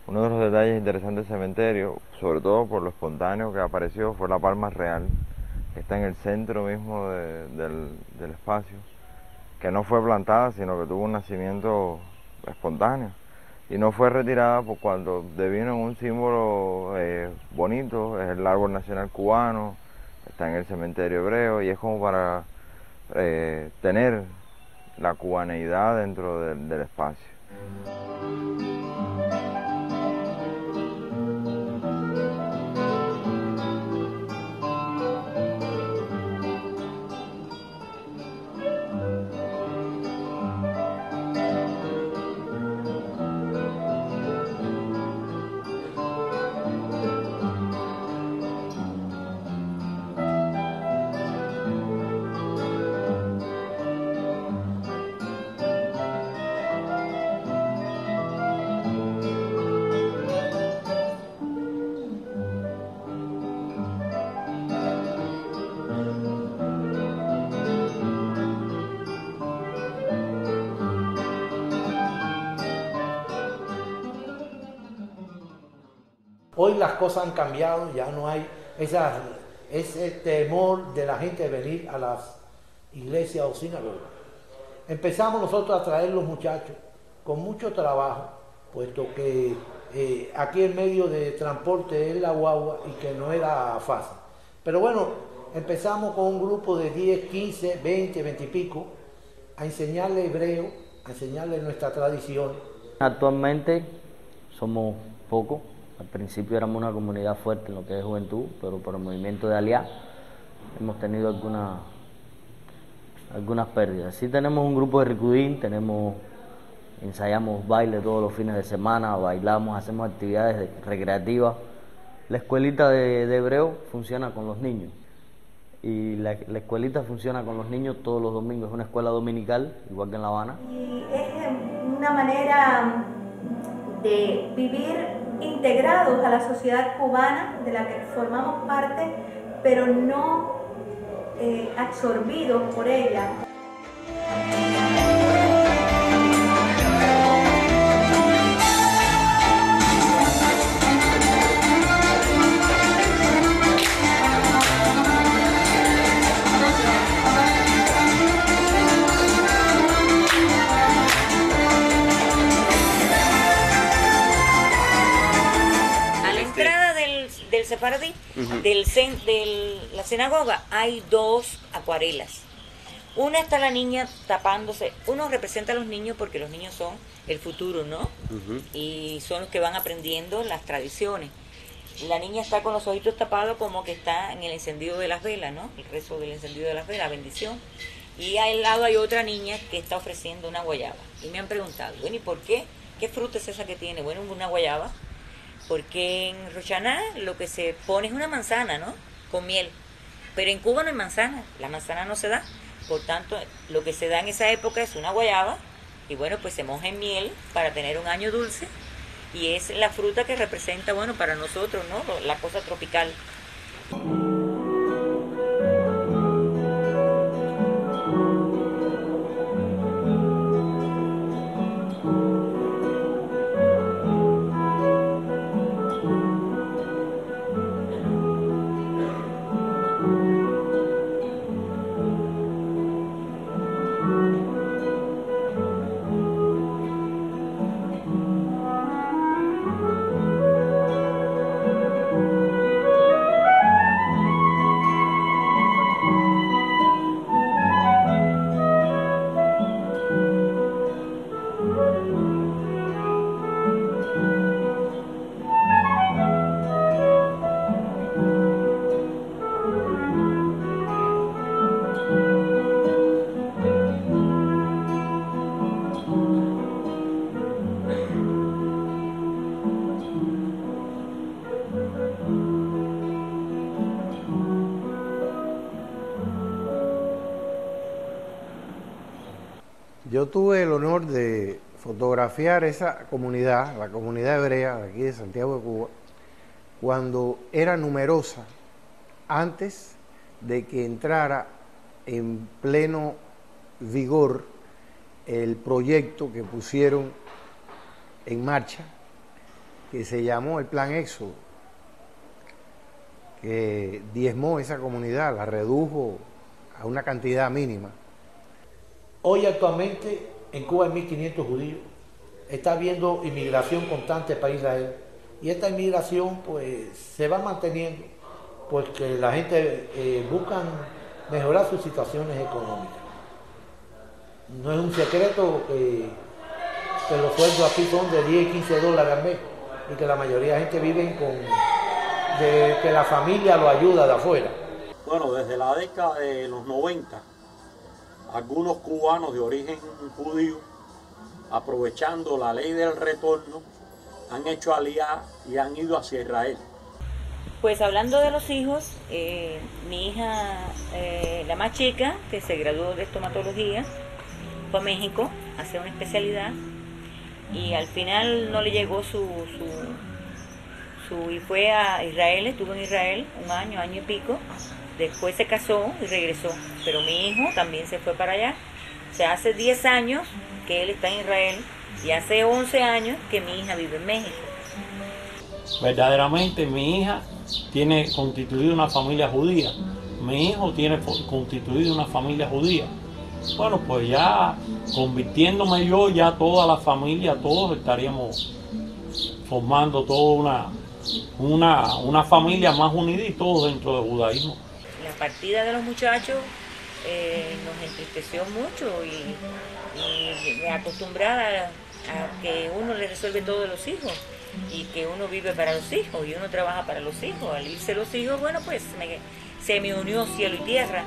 Uno de los detalles interesantes del cementerio, sobre todo por lo espontáneo que apareció, fue la palma real, que está en el centro mismo del espacio, que no fue plantada, sino que tuvo un nacimiento espontáneo. Y no fue retirada por cuando devino en un símbolo bonito, es el árbol nacional cubano, está en el cementerio hebreo y es como para tener la cubaneidad dentro del espacio. Hoy las cosas han cambiado, ya no hay ese temor de la gente de venir a las iglesias o sinagogas. Empezamos nosotros a traer los muchachos con mucho trabajo, puesto que aquí el medio de transporte es la guagua y que no era fácil. Pero bueno, empezamos con un grupo de 10, 15, 20, 20 y pico a enseñarle hebreo, a enseñarle nuestra tradición. Actualmente somos pocos. Al principio éramos una comunidad fuerte en lo que es juventud, pero por el movimiento de Aliá hemos tenido algunas pérdidas. Sí tenemos un grupo de ricudín, ensayamos baile todos los fines de semana, bailamos, hacemos actividades recreativas. La escuelita de hebreo funciona con los niños y la escuelita funciona con los niños todos los domingos, es una escuela dominical, igual que en La Habana. Y es una manera de vivir integrados a la sociedad cubana de la que formamos parte, pero no absorbidos por ella. Del sefaradí, de la sinagoga, hay dos acuarelas. Una está la niña tapándose. Uno representa a los niños porque los niños son el futuro, ¿no? Y son los que van aprendiendo las tradiciones. La niña está con los ojitos tapados como que está en el encendido de las velas, ¿no? El rezo del encendido de las velas, bendición. Y al lado hay otra niña que está ofreciendo una guayaba. Y me han preguntado, bueno, ¿y por qué? ¿Qué fruta es esa que tiene? Bueno, una guayaba. Porque en Rosh Hashaná lo que se pone es una manzana, ¿no? Con miel. Pero en Cuba no hay manzana, la manzana no se da. Por tanto, lo que se da en esa época es una guayaba. Y bueno, pues se moja en miel para tener un año dulce. Y es la fruta que representa, bueno, para nosotros, ¿no? La cosa tropical. Yo tuve el honor de fotografiar esa comunidad, la comunidad hebrea de aquí de Santiago de Cuba, cuando era numerosa, antes de que entrara en pleno vigor el proyecto que pusieron en marcha que se llamó el Plan Éxodo, que diezmó esa comunidad, la redujo a una cantidad mínima. Hoy actualmente en Cuba hay 1.500 judíos. Está habiendo inmigración constante para Israel. Y esta inmigración pues se va manteniendo porque la gente busca mejorar sus situaciones económicas. No es un secreto que los sueldos aquí son de 10 y 15 dólares al mes y que la mayoría de gente vive de que la familia lo ayuda de afuera. Bueno, desde la década de los 90, algunos cubanos de origen judío, aprovechando la ley del retorno, han hecho alianza y han ido hacia Israel. Pues hablando de los hijos, mi hija, la más chica, que se graduó de estomatología, fue a México a hacer una especialidad y al final no le llegó y fue a Israel, estuvo en Israel un año y pico, después se casó y regresó, pero mi hijo también se fue para allá. O sea, hace 10 años que él está en Israel y hace 11 años que mi hija vive en México. Verdaderamente mi hija tiene constituido una familia judía, mi hijo tiene constituido una familia judía. Bueno, pues ya convirtiéndome yo, ya toda la familia, todos estaríamos formando toda una familia más unida y todos dentro del judaísmo. La partida de los muchachos nos entristeció mucho y me acostumbrada a que uno le resuelve todo a los hijos y que uno vive para los hijos y uno trabaja para los hijos. Al irse los hijos, bueno, pues se me unió cielo y tierra.